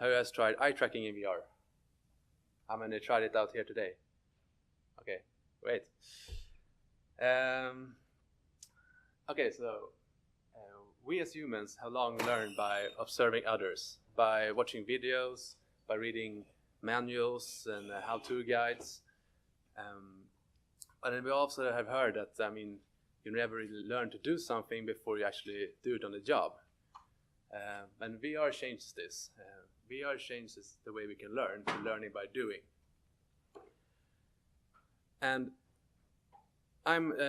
Who has tried eye tracking in VR? How many tried it out here today? Okay, great. Okay, so we as humans have long learned by observing others, by watching videos, by reading manuals and how-to guides. But then we also have heard that, I mean, you never really learn to do something before you actually do it on the job. And VR changes this. VR changes the way we can learn, to learning by doing. And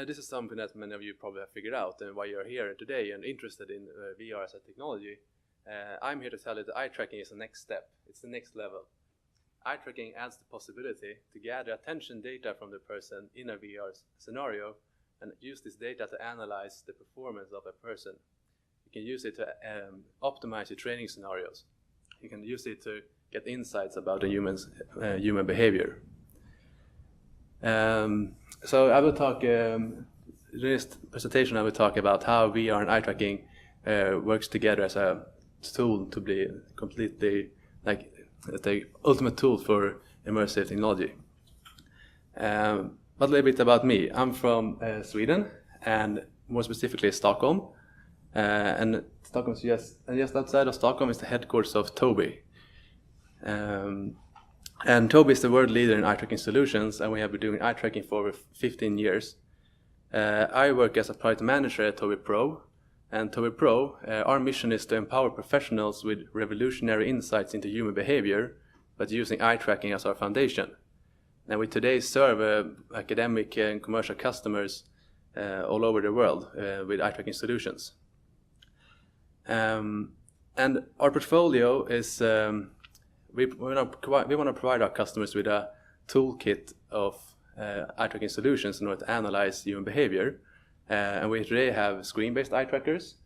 this is something that many of you probably have figured out, and why you're here today and interested in VR as a technology. I'm here to tell you that eye tracking is the next step. It's the next level. Eye tracking adds the possibility to gather attention data from the person in a VR scenario and use this data to analyze the performance of a person. You can use it to optimize your training scenarios. You can use it to get insights about a human behavior. So I will talk, in this presentation I will talk about how VR and eye tracking works together as a tool to be completely, like, the ultimate tool for immersive technology. But a little bit about me. I'm from Sweden, and more specifically Stockholm. And Stockholm is just outside of Stockholm is the headquarters of Tobii. And Tobii is the world leader in eye tracking solutions, and we have been doing eye tracking for over 15 years. I work as a product manager at Tobii Pro, and Tobii Pro, our mission is to empower professionals with revolutionary insights into human behavior, but using eye tracking as our foundation. And we today serve academic and commercial customers all over the world with eye tracking solutions. And our portfolio is we want to provide our customers with a toolkit of eye tracking solutions in order to analyze human behavior. And we today have screen-based eye trackers.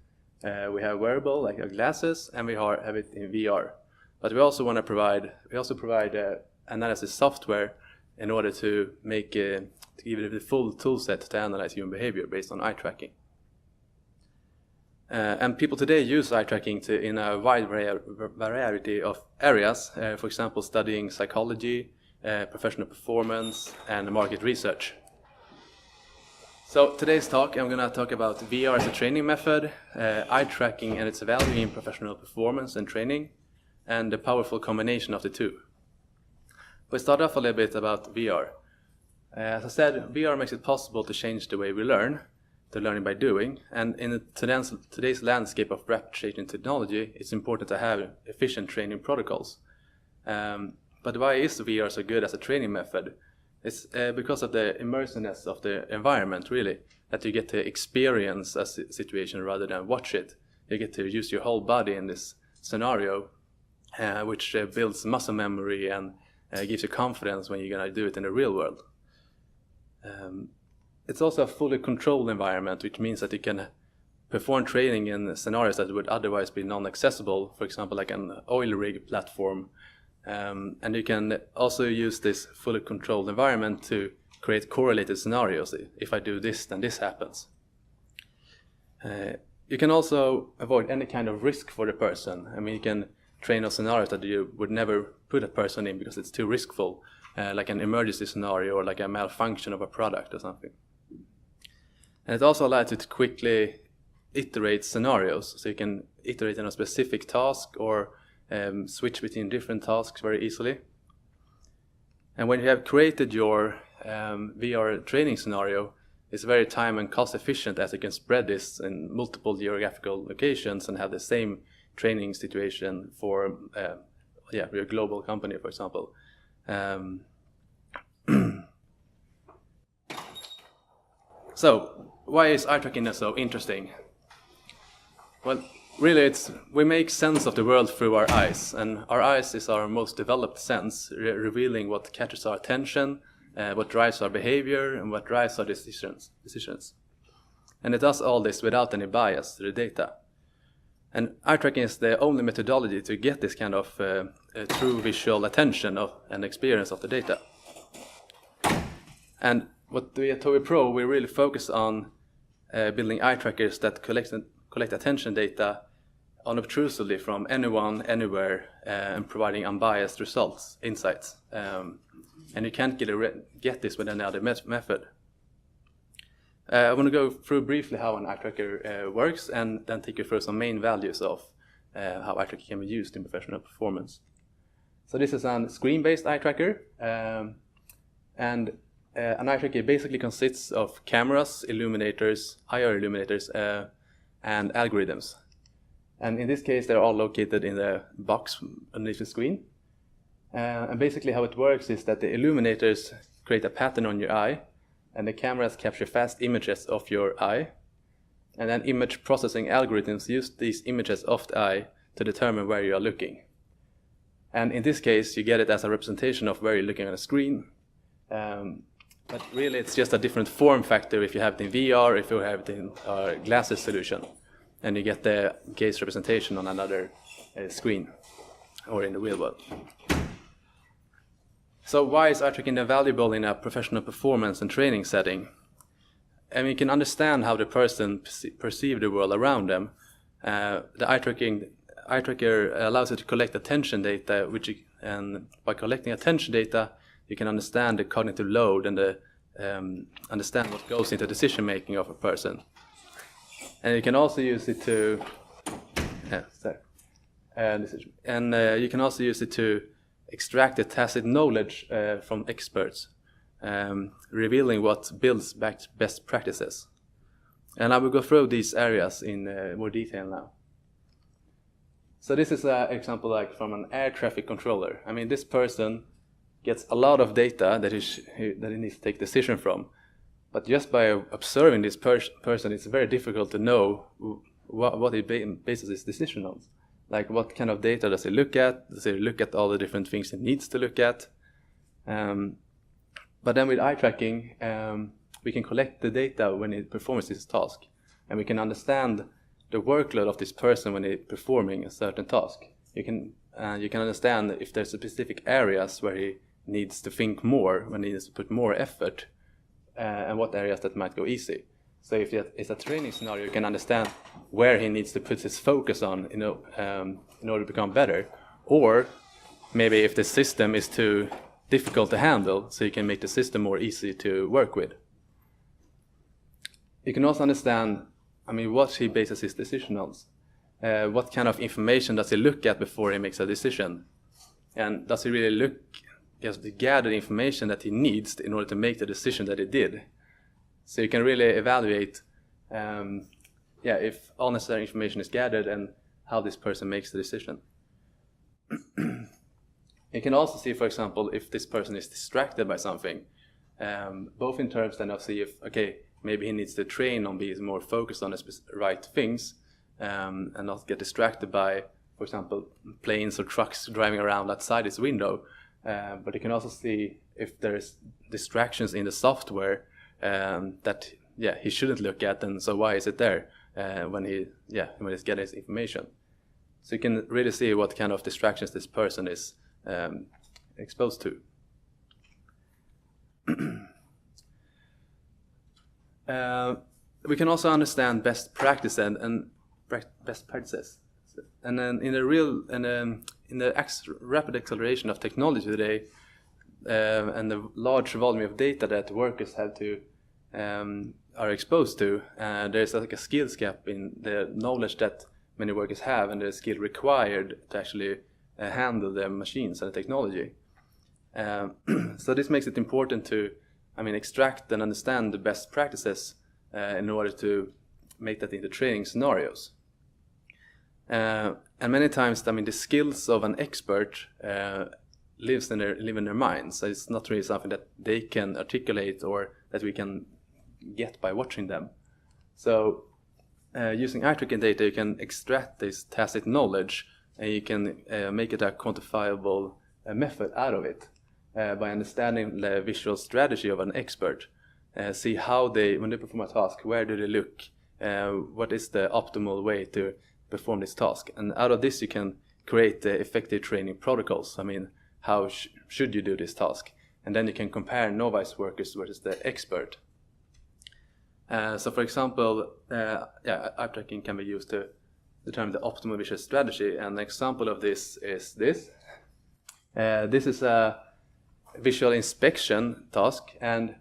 We have wearable, like glasses, and we have it in VR. But we also want to provide analysis software in order to make to give it the full tool set to analyze human behavior based on eye tracking. And people today use eye tracking in a wide variety of areas, for example, studying psychology, professional performance, and market research. So today's talk, I'm going to talk about VR as a training method, eye tracking and its value in professional performance and training, and the powerful combination of the two. We'll start off a little bit about VR. As I said, VR makes it possible to change the way we learn, to learning by doing, and in today's landscape of rapid changing technology, it's important to have efficient training protocols. But why is VR so good as a training method? It's because of the immersiveness of the environment, really, that you get to experience a situation rather than watch it. You get to use your whole body in this scenario, which builds muscle memory and gives you confidence when you're going to do it in the real world. It's also a fully controlled environment, which means that you can perform training in scenarios that would otherwise be non-accessible, for example, like an oil rig platform. And you can also use this fully controlled environment to create correlated scenarios. If I do this, then this happens. You can also avoid any kind of risk for the person. I mean, you can train on scenarios that you would never put a person in because it's too riskful, like an emergency scenario or like a malfunction of a product or something. And it also allows you to quickly iterate scenarios, so you can iterate on a specific task or switch between different tasks very easily. And when you have created your VR training scenario, it's very time and cost efficient, as you can spread this in multiple geographical locations and have the same training situation for your global company, for example. So, why is eye tracking so interesting? Well, really, we make sense of the world through our eyes, and our eyes is our most developed sense, revealing what catches our attention, what drives our behavior, and what drives our decisions. And it does all this without any bias to the data. And eye tracking is the only methodology to get this kind of true visual attention of and experience of the data. And what we at Tobii Pro, we really focus on building eye trackers that collect attention data unobtrusively from anyone, anywhere, and providing unbiased results, insights. And you can't get this with any other method. I want to go through briefly how an eye tracker works, and then take you through some main values of how eye tracking can be used in professional performance. So this is a screen-based eye tracker, and an eye tracker basically consists of cameras, illuminators, IR illuminators, and algorithms. And in this case, they're all located in the box underneath the screen. And basically how it works is that the illuminators create a pattern on your eye, and the cameras capture fast images of your eye. And then image processing algorithms use these images of the eye to determine where you are looking. And in this case, you get it as a representation of where you're looking on a screen. But really, it's just a different form factor if you have it in VR, if you have it in a glasses solution. And you get the gaze representation on another screen or in the real world. So why is eye tracking valuable in a professional performance and training setting? And we can understand how the person perceives the world around them. The eye tracker allows you to collect attention data, and by collecting attention data, you can understand the cognitive load and understand what goes into decision making of a person. And you can also use it to, you can also use it to extract the tacit knowledge from experts, revealing what builds back best practices. And I will go through these areas in more detail now. So this is an example like from an air traffic controller. I mean, this person gets a lot of data that he needs to take decision from. But just by observing this person, it's very difficult to know what he bases his decision on. Like, what kind of data does he look at? Does he look at all the different things he needs to look at? But then with eye tracking, we can collect the data when he performs this task. And we can understand the workload of this person when he's performing a certain task. You can understand if there's specific areas where he needs to think more, when he needs to put more effort, and what areas that might go easy. So if it's a training scenario, you can understand where he needs to put his focus on, in order to become better. Or maybe if the system is too difficult to handle, so you can make the system more easy to work with. You can also understand, what he bases his decision on. What kind of information does he look at before he makes a decision? And does he really gather the information that he needs in order to make the decision that he did? So you can really evaluate if all necessary information is gathered and how this person makes the decision. You can also see, for example, if this person is distracted by something, both in terms then of see if, maybe he needs to train on being more focused on the right things, and not get distracted by, for example, planes or trucks driving around outside his window. But you can also see if there's distractions in the software that he shouldn't look at, and so why is it there when he's getting his information. So you can really see what kind of distractions this person is exposed to. We can also understand best practice and best practices. And then in the rapid acceleration of technology today, and the large volume of data that workers have to are exposed to, there's like a skills gap in the knowledge that many workers have and the skill required to actually handle the machines and the technology. So this makes it important to extract and understand the best practices in order to make that into training scenarios. And many times, the skills of an expert live in their minds. So it's not really something that they can articulate or that we can get by watching them. So using eye tracking data, you can extract this tacit knowledge, and you can make it a quantifiable method out of it by understanding the visual strategy of an expert. See how when they perform a task, where do they look? What is the optimal way to perform this task? And out of this, you can create the effective training protocols. How should you do this task? And then you can compare novice workers versus the expert. So for example, eye tracking can be used to determine the optimal visual strategy. And an example of this is this. This is a visual inspection task, and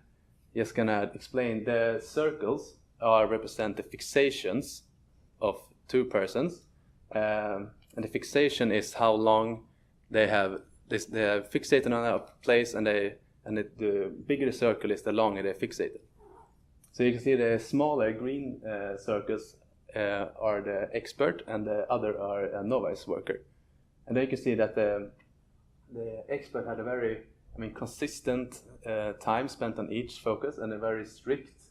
just gonna explain. The circles represent the fixations of two persons, and the fixation is how long they have fixated on a place, and the bigger the circle is, the longer they're fixated. So you can see the smaller green circles are the expert, and the other are a novice worker. And then you can see that the expert had a very consistent time spent on each focus, and a very strict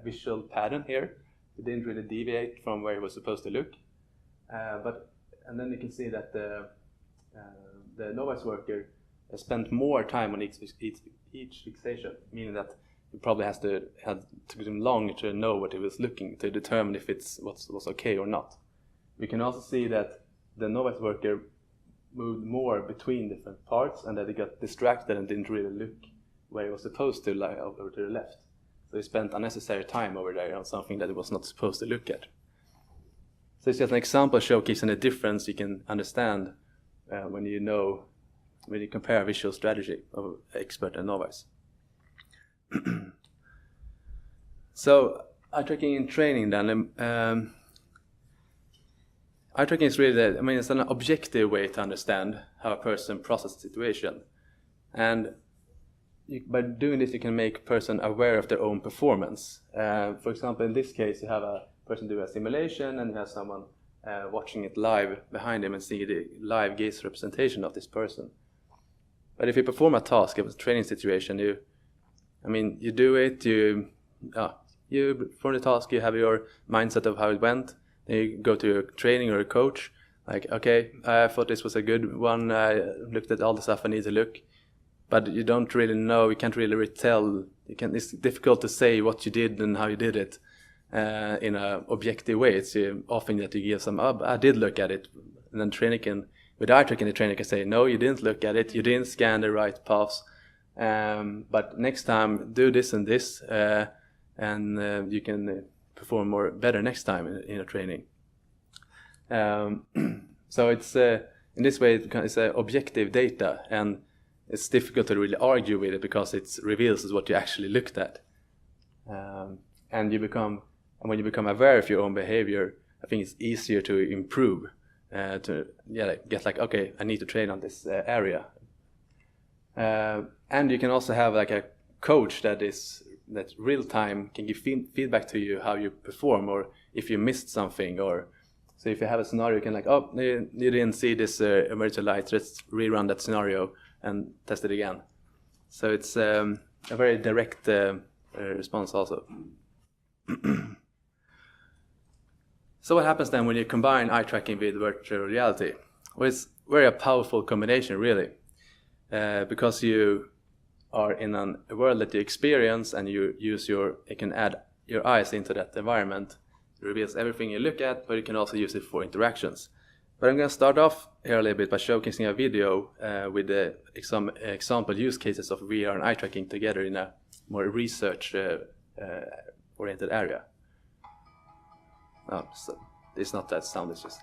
visual pattern here. It didn't really deviate from where it was supposed to look. And then you can see that the novice worker spent more time on each fixation, meaning that he probably had took him long to know what he was looking, to determine if it was okay or not. We can also see that the novice worker moved more between different parts, and that he got distracted and didn't really look where he was supposed to, like over to the left. So he spent unnecessary time over there on something that he was not supposed to look at. So it's just an example showcasing the difference you can understand when you compare a visual strategy of expert and novice. So eye tracking in training then. Eye tracking is really, it's an objective way to understand how a person processes the situation. And by doing this, you can make a person aware of their own performance. For example, in this case, you have a person do a simulation, and you have someone watching it live behind him and see the live gaze representation of this person. But if you perform a task, a training situation, you do it, you perform the task, you have your mindset of how it went, then you go to your training or a coach, like, okay, I thought this was a good one, I looked at all the stuff I need to look, but you don't really know, you can't really retell, it's difficult to say what you did and how you did it in an objective way. It's often that you give some, I did look at it, and then with eye tracking, the trainer can say, no, you didn't look at it, you didn't scan the right paths, but next time do this and this, and you can perform better next time in a training. So it's in this way it's objective data, and it's difficult to really argue with it because it reveals what you actually looked at. And when you become aware of your own behavior, I think it's easier to improve. Get like, okay, I need to train on this area. And you can also have like a coach that real time can give feedback to you how you perform, or if you missed something, or so if you have a scenario, you can like, oh, you didn't see this emergency light, let's rerun that scenario and test it again. So it's a very direct response also. So what happens then when you combine eye tracking with virtual reality? Well, it's very a powerful combination, really, because you are in a world that you experience, and you can add your eyes into that environment. It reveals everything you look at, but you can also use it for interactions. But I'm going to start off here a little bit by showcasing a video with some example use cases of VR and eye tracking together in a more research oriented area. So it's not that sound, it's just...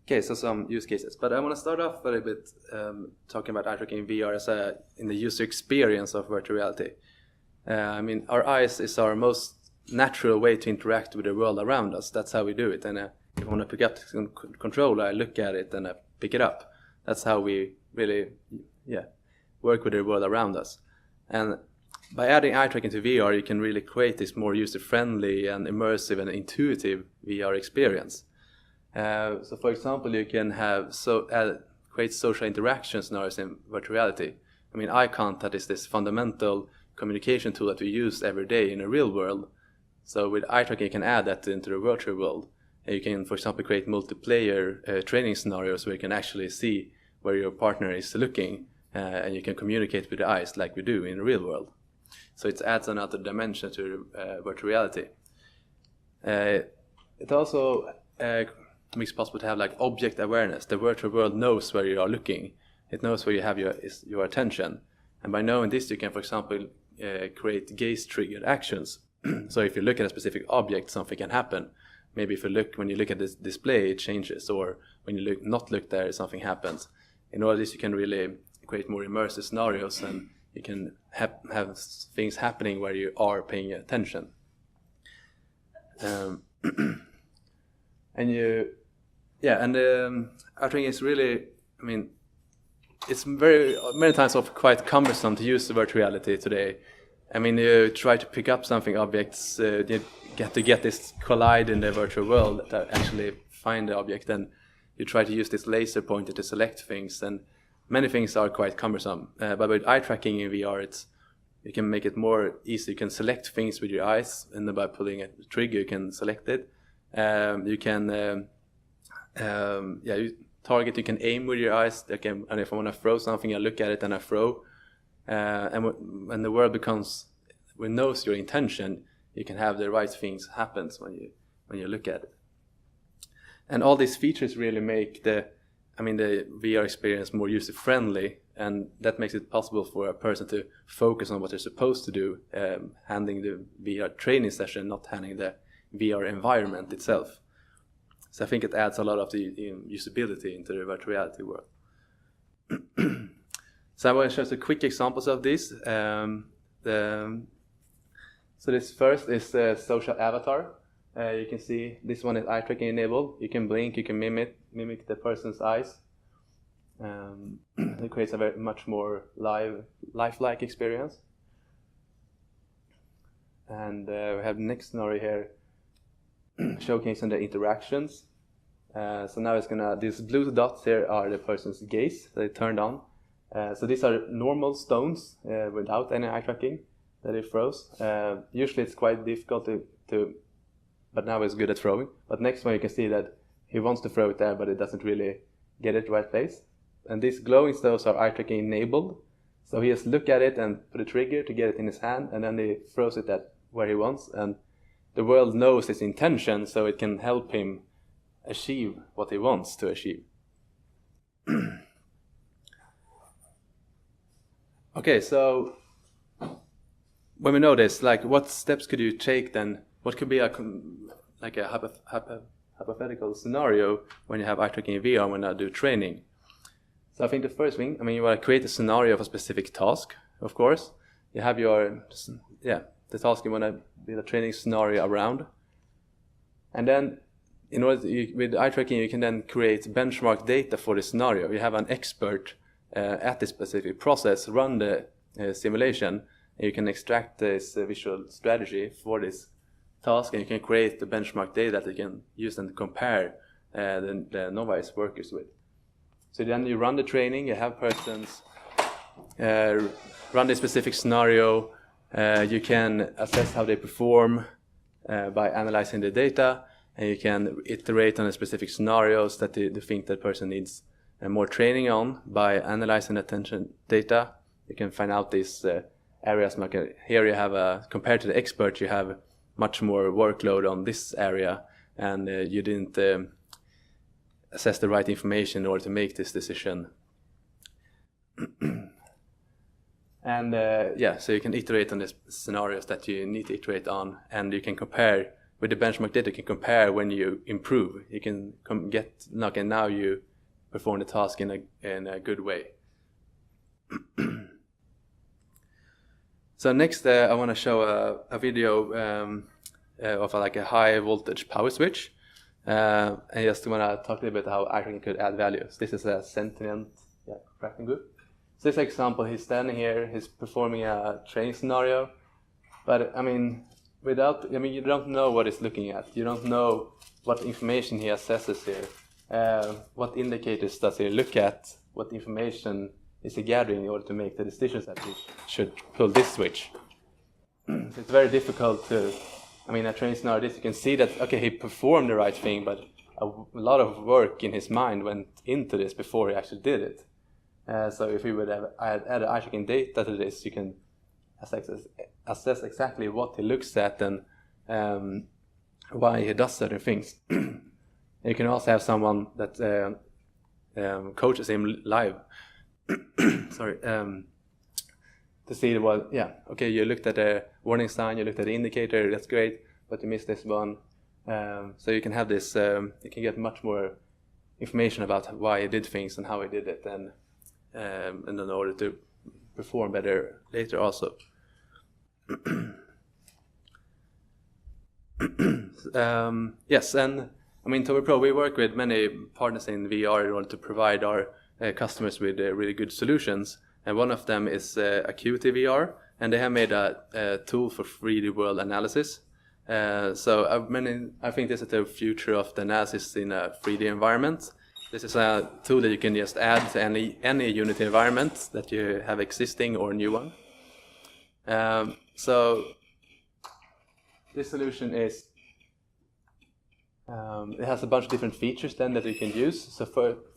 Okay, so some use cases, but I want to start off a little bit talking about eye tracking in VR in the user experience of virtual reality. Our eyes is our most natural way to interact with the world around us. That's how we do it. And if I want to pick up the controller, I look at it and I pick it up. That's how we really, work with the world around us. And by adding eye tracking to VR, you can really create this more user-friendly and immersive and intuitive VR experience. So for example, you can have create social interaction scenarios in virtual reality. I mean, eye contact is this fundamental communication tool that we use every day in the real world. So with eye tracking, you can add that into the virtual world. And you can, for example, create multiplayer training scenarios where you can actually see where your partner is looking, and you can communicate with the eyes like we do in the real world. So it adds another dimension to virtual reality. It also makes it possible to have like object awareness. The virtual world knows where you are looking. It knows where you have your attention. And by knowing this, you can, for example, create gaze-triggered actions. So if you look at a specific object, something can happen. Maybe when you look at this display, it changes, or when you not look there, something happens. In all this, you can really create more immersive scenarios, and you can have things happening where you are paying attention. I think it's really, I mean, it's many times quite cumbersome to use the virtual reality today. I mean, you try to pick up objects, you get this collide in the virtual world to actually find the object, and you try to use this laser pointer to select things, and many things are quite cumbersome. But with eye tracking in VR, you can make it more easy. You can select things with your eyes, and then by pulling a trigger, you can select it. You can you target. You can aim with your eyes. And if I want to throw something, I look at it and I throw. And when the world knows your intention, you can have the right things happen when you look at it. And all these features really make the VR experience more user-friendly, and that makes it possible for a person to focus on what they're supposed to do, handling the VR training session, not handling the VR environment itself. So I think it adds a lot of the usability into the virtual reality world. So I will show some quick examples of this. So this first is the social avatar. You can see this one is eye tracking enabled. You can blink, you can mimic the person's eyes. It creates a much more lifelike experience. And we have the next scenario here showcasing the interactions. So now these blue dots here are the person's gaze that they turned on. So these are normal stones without any eye tracking that it throws. Usually it's quite difficult to but now it's good at throwing. But next one you can see that he wants to throw it there, but it doesn't really get it right place. And these glowing stones are eye tracking enabled. So he has to look at it and put a trigger to get it in his hand, and then he throws it at where he wants. And the world knows his intention, so it can help him achieve what he wants to achieve. Okay, so when we know this, like what steps could you take then? What could be a hypothetical scenario when you have eye tracking in VR when I do training? So I think the first thing, you want to create a scenario of a specific task, of course. You have the task you want to build a training scenario around. And then with eye tracking, you can then create benchmark data for the scenario. You have an expert at this specific process run the simulation, and you can extract this visual strategy for this task, and you can create the benchmark data that you can use and compare the novice workers with. So then you run the training, you have persons run the specific scenario, you can assess how they perform by analyzing the data, and you can iterate on the specific scenarios that you think that person needs more training on by analyzing attention data. You can find out these areas. Like here you have compared to the expert, you have much more workload on this area, and you didn't assess the right information in order to make this decision. And so you can iterate on the scenarios that you need to iterate on, and you can compare with the benchmark data. You can compare when you improve. You can now you perform the task in a good way. So next, I want to show a video of a high voltage power switch. And just want to talk a little bit how eye tracking could add values. This is a sentient tracking group. So this example, he's standing here, he's performing a training scenario, but I mean, you don't know what he's looking at. You don't know what information he assesses here. What indicators does he look at? What information is he gathering in order to make the decisions that he should pull this switch? So it's very difficult to, a training scenario, you can see that, okay, he performed the right thing, but a lot of work in his mind went into this before he actually did it. So if we would have added eye tracking data to this, you can assess exactly what he looks at and why he does certain things. You can also have someone that coaches him live. Sorry. To see okay, you looked at a warning sign, you looked at the indicator, that's great, but you missed this one. So you can have this, you can get much more information about why he did things and how he did it, and in order to perform better later also. Yes, and Tobii Pro, we work with many partners in VR in order to provide our customers with really good solutions. And one of them is Acuity VR, and they have made a tool for 3D world analysis. I think this is the future of the analysis in a 3D environment. This is a tool that you can just add to any Unity environment that you have existing or new one. So this solution is, it has a bunch of different features then that you can use. So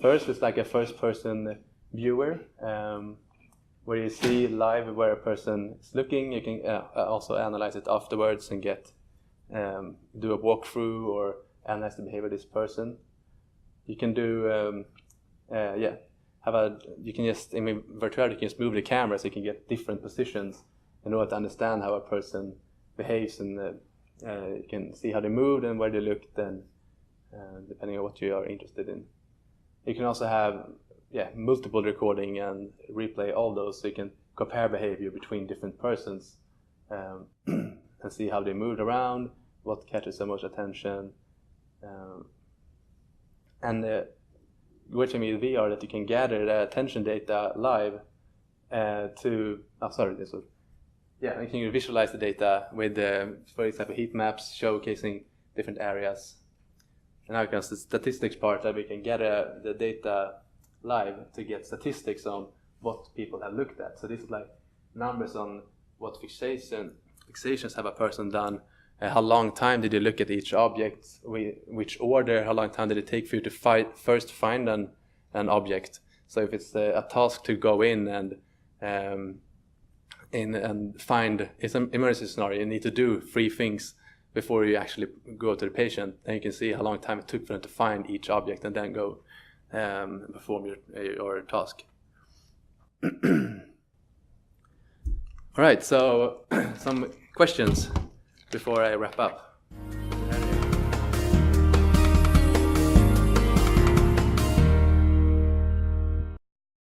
first it's like a first-person viewer, where you see live where a person is looking. You can also analyze it afterwards and do a walkthrough or analyze the behavior of this person. You can do, you can just, virtually you can just move the camera so you can get different positions in order to understand how a person behaves, and you can see how they moved and where they looked, and depending on what you are interested in. You can also have multiple recording and replay all those, so you can compare behavior between different persons and see how they moved around, what catches so much attention. Which with VR, that you can gather the attention data live you can visualize the data with, for example, heat maps showcasing different areas. And now comes the statistics part, that we can gather the data live to get statistics on what people have looked at. So this is like numbers on what fixations have a person done, how long time did you look at each object, which order, how long time did it take for you to first find an object. So if it's a task to go in and find, it's an immersive scenario, you need to do 3 things before you actually go to the patient, and you can see how long time it took for them to find each object and then go perform your task. All right, so some questions before I wrap up.